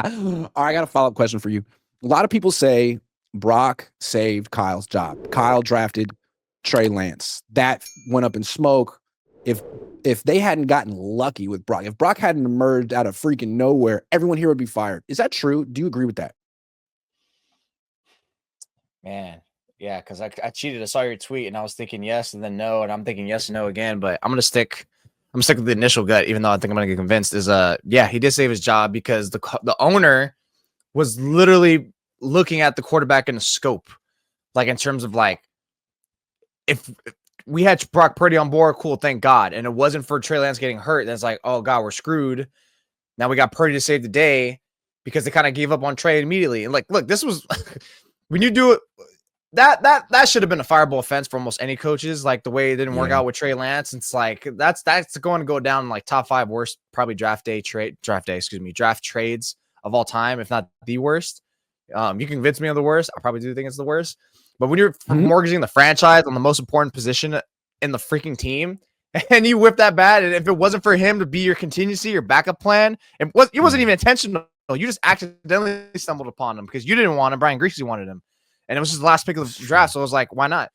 I got a follow-up question for you. A lot of people say Brock saved Kyle's job. Kyle drafted Trey Lance. That went up in smoke. If they hadn't gotten lucky with Brock, if Brock hadn't emerged out of freaking nowhere, everyone here would be fired. Is that true? Do you agree with that? Man, yeah, because I cheated. I saw your tweet and I was thinking yes and then no, and I'm thinking yes and no again. But I'm gonna stick with the initial gut, even though I think I'm gonna get convinced. Yeah, he did save his job because the owner was literally looking at the quarterback in a scope, like in terms of like if we had Brock Purdy on board, cool, thank God, and it wasn't for Trey Lance getting hurt. Then it's like, oh God, we're screwed. Now we got Purdy to save the day because they kind of gave up on Trey immediately. And like, look, this was when you do it. That should have been a fireable offense for almost any coaches. Like the way it didn't work out with Trey Lance, it's like that's going to go down like top 5 worst probably draft trades of all time, if not the worst. You convince me of the worst. I probably do think it's the worst. But when you're mortgaging the franchise on the most important position in the freaking team, and you whip that bad, and if it wasn't for him to be your contingency, your backup plan, it wasn't even intentional. You just accidentally stumbled upon him because you didn't want him. Brian Griese wanted him. And it was his last pick of the draft. So I was like, why not?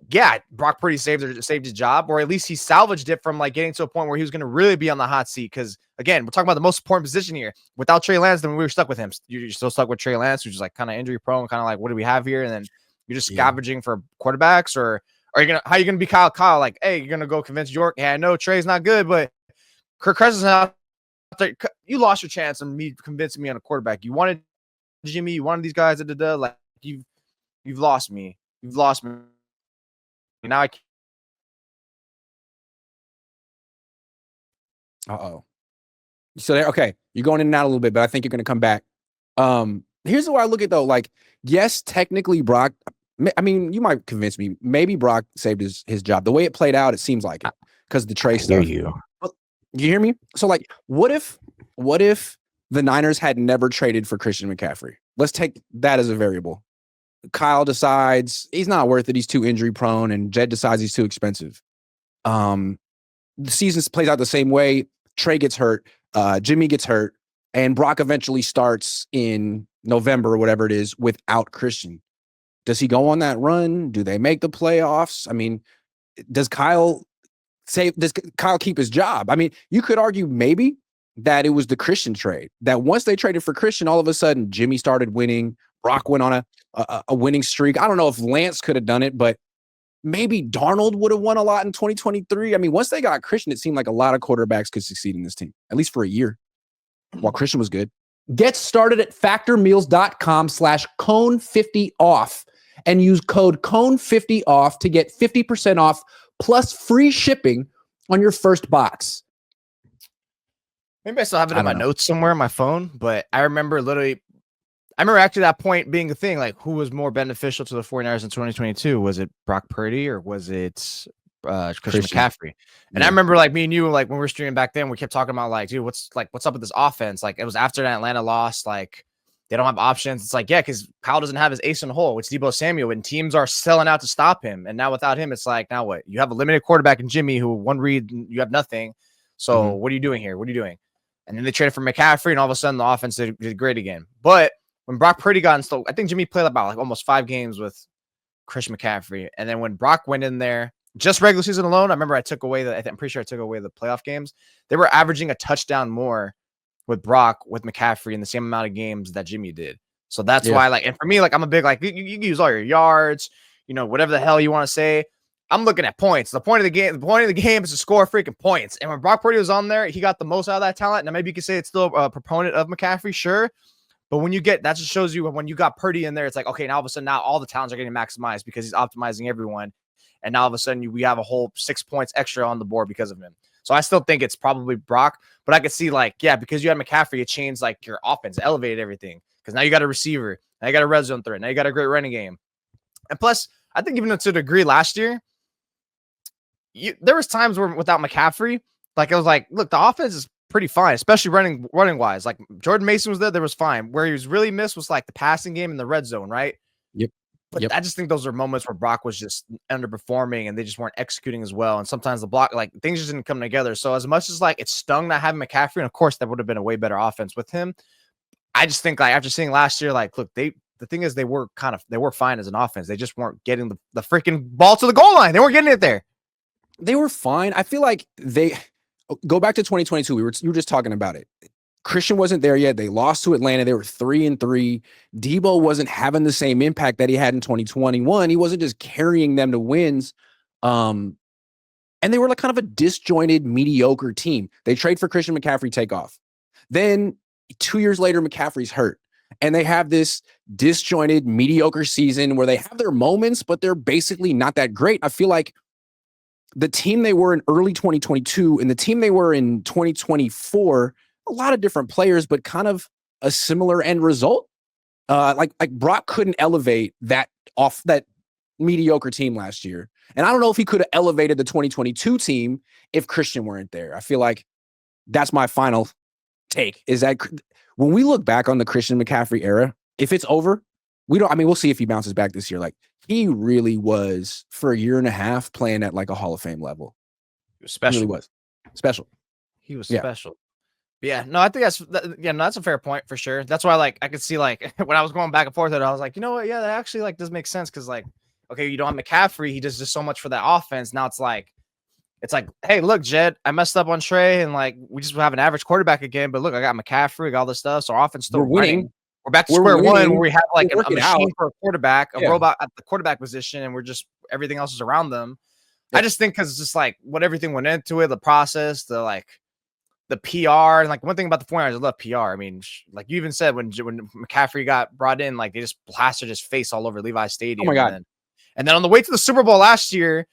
Yeah, Brock Purdy saved his job, or at least he salvaged it from like getting to a point where he was going to really be on the hot seat. Because again, we're talking about the most important position here. Without Trey Lance, then we were stuck with him. You're still stuck with Trey Lance, who's just like kind of injury prone, kind of like, what do we have here? And then you're just scavenging for quarterbacks, or how are you gonna be Kyle? Like, hey, you're gonna go convince York? Yeah, I know Trey's not good, but Kirk Cousins out there. You lost your chance on me convincing me on a quarterback. You wanted Jimmy, you wanted these guys. Like You've lost me. You've lost me. Now I can't. So there, okay, you're going in and out a little bit, but I think you're going to come back. Here's what I look at though. Like, yes, technically Brock. I mean, you might convince me. Maybe Brock saved his job. The way it played out, it seems like it because the Trey stuff. You hear me? So like, what if the Niners had never traded for Christian McCaffrey? Let's take that as a variable. Kyle decides he's not worth it. He's too injury prone, and Jed decides he's too expensive. The season plays out the same way. Trey gets hurt. Jimmy gets hurt, and Brock eventually starts in November or whatever it is without Christian. Does he go on that run? Do they make the playoffs? I mean, does Kyle keep his job? I mean, you could argue maybe that it was the Christian trade, that once they traded for Christian, all of a sudden Jimmy started winning. Brock went on a winning streak. I don't know if Lance could have done it, but maybe Darnold would have won a lot in 2023. I mean, once they got Christian, it seemed like a lot of quarterbacks could succeed in this team, at least for a year, while Christian was good. Get started at factormeals.com/Cohn50off and use code Cohn50off to get 50% off plus free shipping on your first box. Maybe I still have it in my notes somewhere on my phone, but I remember actually that point being a thing, like who was more beneficial to the 49ers in 2022? Was it Brock Purdy or was it Christian McCaffrey? And I remember like me and you, like when we were streaming back then, we kept talking about like, dude, what's up with this offense? Like it was after that Atlanta loss, like they don't have options. It's like, yeah, because Kyle doesn't have his ace in the hole, which Deebo Samuel, and teams are selling out to stop him. And now without him, it's like, now what? You have a limited quarterback in Jimmy who one read, you have nothing. So what are you doing here? What are you doing? And then they traded for McCaffrey, and all of a sudden the offense did great again. But when Brock Purdy got installed, I think Jimmy played about like almost 5 games with Christian McCaffrey. And then when Brock went in there, just regular season alone, I remember I'm pretty sure I took away the playoff games. They were averaging a touchdown more with Brock, with McCaffrey in the same amount of games that Jimmy did. So that's why, like, and for me, like, I'm a big, like, you use all your yards, whatever the hell you want to say. I'm looking at points. The point of the game is to score freaking points. And when Brock Purdy was on there, he got the most out of that talent. Now, maybe you could say it's still a proponent of McCaffrey, sure. But when you get, that just shows you when you got Purdy in there, it's like, okay, now all of a sudden, now all the talents are getting maximized because he's optimizing everyone. And now all of a sudden, we have a whole 6 points extra on the board because of him. So I still think it's probably Brock. But I could see, like, yeah, because you had McCaffrey, it changed, like, your offense, elevated everything. Because now you got a receiver. Now you got a red zone threat. Now you got a great running game. And plus, I think even to a degree last year, there was times where without McCaffrey, like, it was like, look, the offense is pretty fine, especially running wise. Like, Jordan Mason was there was fine. Where he was really missed was like the passing game in the red zone, right? Yep. But I just think those are moments where Brock was just underperforming and they just weren't executing as well. And sometimes the block, like, things just didn't come together. So as much as like it stung not having McCaffrey, and of course that would have been a way better offense with him, I just think like after seeing last year, like, look, the thing is they were fine as an offense. They just weren't getting the freaking ball to the goal line. They weren't getting it there. They were fine. I feel like they go back to 2022. You were just talking about it. Christian wasn't there yet. They lost to Atlanta. They were 3-3. Debo wasn't having the same impact that he had in 2021. He wasn't just carrying them to wins. And they were like kind of a disjointed, mediocre team. They trade for Christian McCaffrey, take off. Then 2 years later, McCaffrey's hurt. And they have this disjointed, mediocre season where they have their moments, but they're basically not that great. I feel like the team they were in early 2022 and the team they were in 2024, a lot of different players, but kind of a similar end result. Like Brock couldn't elevate that mediocre team last year. And I don't know if he could have elevated the 2022 team if Christian weren't there. I feel like that's my final take, is that when we look back on the Christian McCaffrey era, if it's over, we'll see if he bounces back this year. Like, he really was, for a year and a half, playing at like a Hall of Fame level. He was special. He really was special. He was special. Yeah, no, I think that's a fair point for sure. That's why, like, I could see, like, when I was going back and forth with it, I was like, you know what? Yeah, that actually, like, does make sense. Cause, like, okay, you don't have McCaffrey. He does just so much for that offense. Now it's like, hey, look, Jed, I messed up on Trey, and like, we just have an average quarterback again. But look, I got McCaffrey, got all this stuff. So our offense still winning. We're back to square one where we have like a machine for a quarterback, a robot at the quarterback position, and we're just everything else is around them. Yeah. I just think because it's just like what everything went into it, the process, the PR, and like one thing about the 49ers, I love PR. I mean, like you even said when McCaffrey got brought in, like they just plastered his face all over Levi's Stadium. Oh my God. And then on the way to the Super Bowl last year,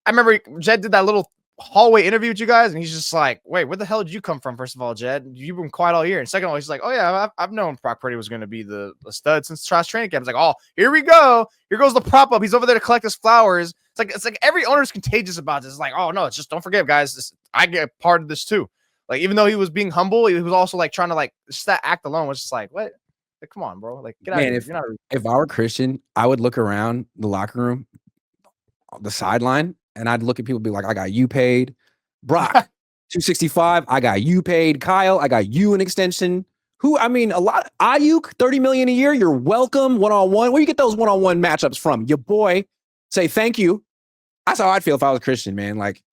I remember Jed did that little hallway interview with you guys, and he's just like, wait, where the hell did you come from? First of all, Jed, you've been quiet all year. And second of all, he's like, oh yeah, I've known Brock Purdy was going to be the stud since trash training camp. It's like, oh, here we go. Here goes the prop up. He's over there to collect his flowers. It's like every owner's contagious about this. It's like, oh no, it's just, don't forget, guys, I get part of this too. Like, even though he was being humble, he was also like trying to like just that act alone was just like, what? Like, come on, bro. Like, get out of here. If I were Christian, I would look around the locker room, the sideline, and I'd look at people and be like, I got you paid. Brock, 265, I got you paid. Kyle, I got you an extension. A lot. Ayuk, $30 million a year. You're welcome. One-on-one. Where you get those one-on-one matchups from? Your boy. Say thank you. That's how I'd feel if I was Christian, man. Like,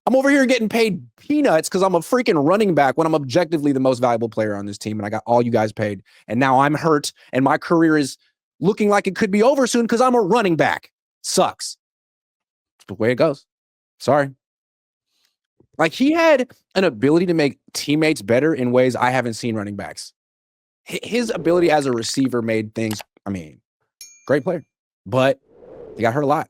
I'm over here getting paid peanuts because I'm a freaking running back when I'm objectively the most valuable player on this team, and I got all you guys paid. And now I'm hurt, and my career is looking like it could be over soon because I'm a running back. Sucks. It's the way it goes. Sorry. Like, he had an ability to make teammates better in ways I haven't seen running backs. His ability as a receiver made things, great player. But he got hurt a lot.